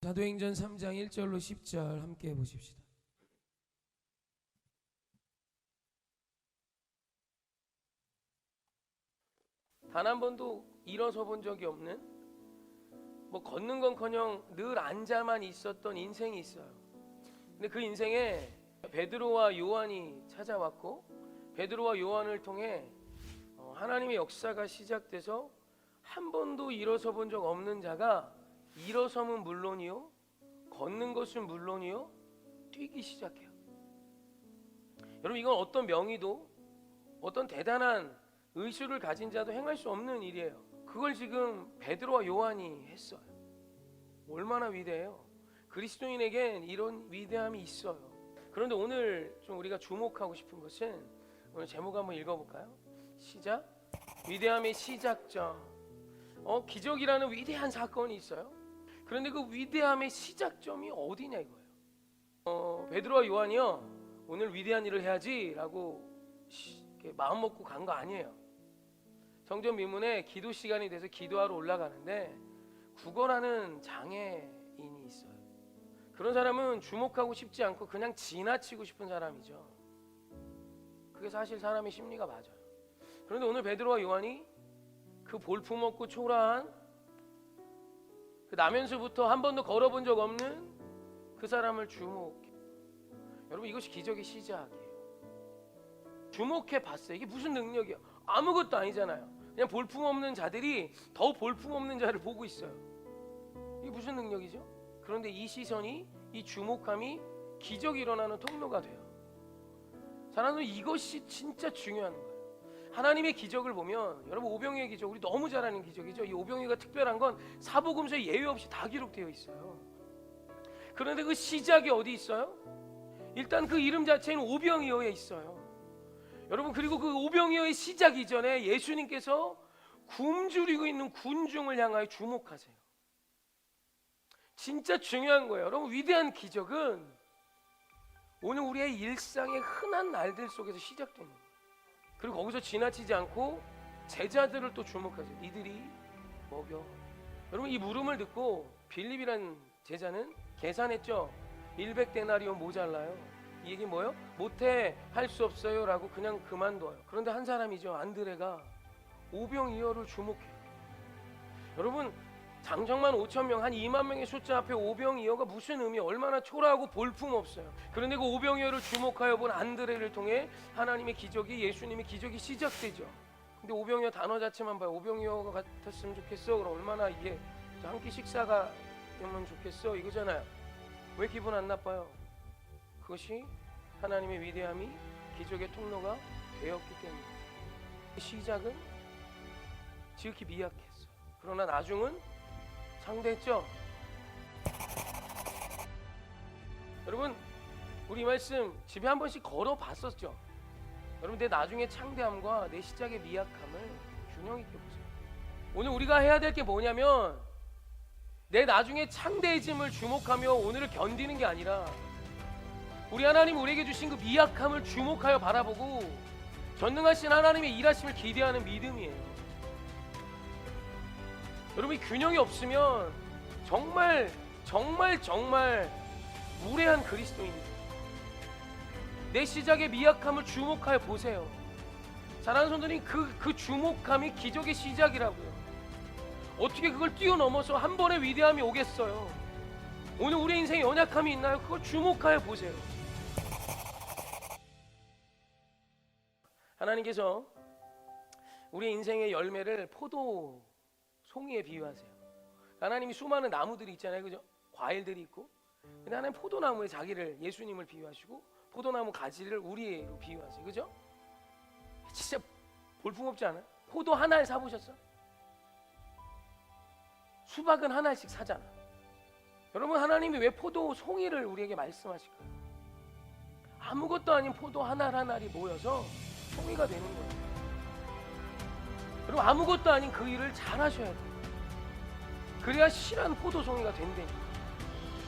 사도행전 3장 1절로 10절 함께 보십시다. 단 한 번도 일어서 본 적이 없는, 걷는 건커녕 늘 앉아만 있었던 인생이 있어요. 근데 그 인생에 베드로와 요한이 찾아왔고, 베드로와 요한을 통해 하나님의 역사가 시작돼서 한 번도 일어서 본 적 없는 자가 일어서면 물론이요, 걷는 것은 물론이요, 뛰기 시작해요. 여러분, 이건 어떤 명의도, 어떤 대단한 의술을 가진 자도 행할 수 없는 일이에요. 그걸 지금 베드로와 요한이 했어요. 얼마나 위대해요. 그리스도인에겐 이런 위대함이 있어요. 그런데 오늘 좀 우리가 주목하고 싶은 것은, 오늘 제목 한번 읽어볼까요? 시작. 위대함의 시작점. 기적이라는 위대한 사건이 있어요. 그런데 그 위대함의 시작점이 어디냐 이거예요. 베드로와 요한이요, 오늘 위대한 일을 해야지 라고 마음 먹고 간 거 아니에요. 성전 미문에 기도 시간이 돼서 기도하러 올라가는데 구걸하는 장애인이 있어요. 그런 사람은 주목하고 싶지 않고 그냥 지나치고 싶은 사람이죠. 그게 사실 사람의 심리가 맞아요. 그런데 오늘 베드로와 요한이 그 볼품없고 초라한, 그 나면서부터 한 번도 걸어본 적 없는 그 사람을 주목해. 여러분, 이것이 기적의 시작이에요. 주목해 봤어요. 이게 무슨 능력이야? 아무것도 아니잖아요. 그냥 볼품없는 자들이 더 볼품없는 자를 보고 있어요. 이게 무슨 능력이죠? 그런데 이 시선이, 이 주목함이 기적이 일어나는 통로가 돼요. 사랑하는, 이것이 진짜 중요한 거예요. 하나님의 기적을 보면, 여러분, 오병이의 기적, 우리 너무 잘 아는 기적이죠. 이 오병이가 특별한 건 사복음서에 예외 없이 다 기록되어 있어요. 그런데 그 시작이 어디 있어요? 일단 그 이름 자체는 오병이어에 있어요. 여러분, 그리고 그 오병이어의 시작 이전에 예수님께서 굶주리고 있는 군중을 향하여 주목하세요. 진짜 중요한 거예요. 여러분, 위대한 기적은 오늘 우리의 일상의 흔한 날들 속에서 시작되는 거예요. 그리고 거기서 지나치지 않고 제자들을 또 주목하세요. 니들이 먹여. 여러분, 이 물음을 듣고 빌립이란 제자는 계산했죠. 100데나리온 모자라요. 이 얘기 뭐예요? 못해, 할 수 없어요 라고 그냥 그만둬요. 그런데 한 사람이죠, 안드레가 오병이어를 주목해요. 여러분, 장정만 5,000명, 한 2만 명의 숫자 앞에 오병이어가 무슨 의미, 얼마나 초라하고 볼품없어요. 그런데 그 오병이어를 주목하여 본 안드레를 통해 하나님의 기적이, 예수님의 기적이 시작되죠. 근데 오병이어 단어 자체만 봐요. 오병이어가 같았으면 좋겠어. 그럼 얼마나 이게 한 끼 식사가 되면 좋겠어 이거잖아요. 왜 기분 안 나빠요? 그것이 하나님의 위대함이 기적의 통로가 되었기 때문에. 시작은 지극히 미약했어요. 그러나 나중은 상대했죠. 여러분, 우리 이 말씀 집에 한 번씩 걸어봤었죠. 여러분, 내 나중에 창대함과 내 시작의 미약함을 균형 있게 보세요. 오늘 우리가 해야 될 게 뭐냐면, 내 나중에 창대해짐을 주목하며 오늘을 견디는 게 아니라 우리 하나님 우리에게 주신 그 미약함을 주목하여 바라보고 전능하신 하나님의 일하심을 기대하는 믿음이에요. 여러분, 이 균형이 없으면 정말 무례한 그리스도인입니다. 내 시작의 미약함을 주목하여 보세요. 사랑하는 성도님, 그 주목함이 기적의 시작이라고요. 어떻게 그걸 뛰어넘어서 한 번의 위대함이 오겠어요? 오늘 우리 인생에 연약함이 있나요? 그걸 주목하여 보세요. 하나님께서 우리 인생의 열매를 포도 송이에 비유하세요. 하나님이 수많은 나무들이 있잖아요, 그죠? 과일들이 있고. 근데 하나님 포도나무에 자기를, 예수님을 비유하시고 포도나무 가지를 우리로 비유하세요, 그죠? 진짜 볼품없지 않아요? 포도 하나를 사보셨어? 수박은 하나씩 사잖아. 여러분, 하나님이 왜 포도 송이를 우리에게 말씀하실까요? 아무것도 아닌 포도 하나하나리 모여서 송이가 되는 거예요. 여러분, 아무것도 아닌 그 일을 잘 하셔야 돼요. 그래야 실한 포도 송이가 된다니까.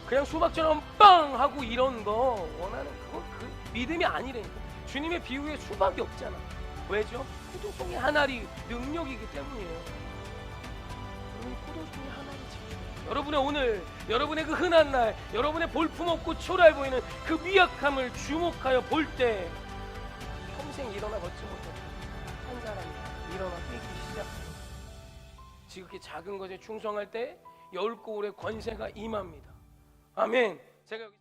그냥 수박처럼 빵 하고 이런 거 원하는 그거 그 믿음이 아니라니까. 주님의 비유에 수박이 없잖아. 왜죠? 포도송이 하나리 능력이기 때문이에요. 여러분, 포도송이 하나리 집중해요. 여러분의 오늘, 여러분의 그 흔한 날, 여러분의 볼품없고 초라해 보이는 그 미약함을 주목하여 볼 때 평생 일어나 걷지 못했던 한 사람이 일어나 뛰기 시작합니다. 지극히 작은 것에 충성할 때 열고울의 권세가 임합니다. 아멘. 제가 여기